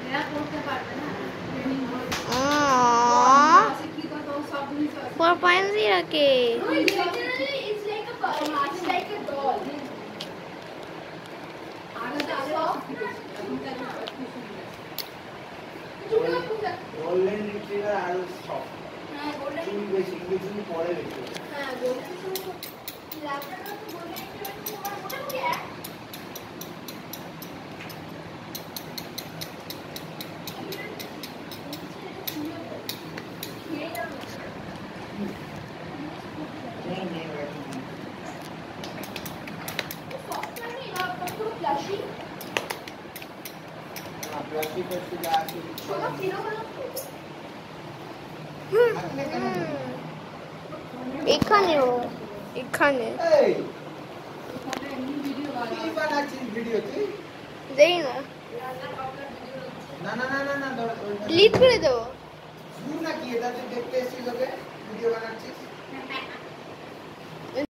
4.0 के golden retriever আর soft হ্যাঁ golden চুল বেশি কিছু পরে বেশি হ্যাঁ গোল্ডেন ল্যাপটপটা তো গোল্ডেন রিট্রিভার তোমার মোটামুটি এক এখানেও এখানে দেই না না না না না না ডিলিট করে দেবো শুন না কি এটা তুই দেখতে এসেছিস ওকে ভিডিও বানাচ্ছিস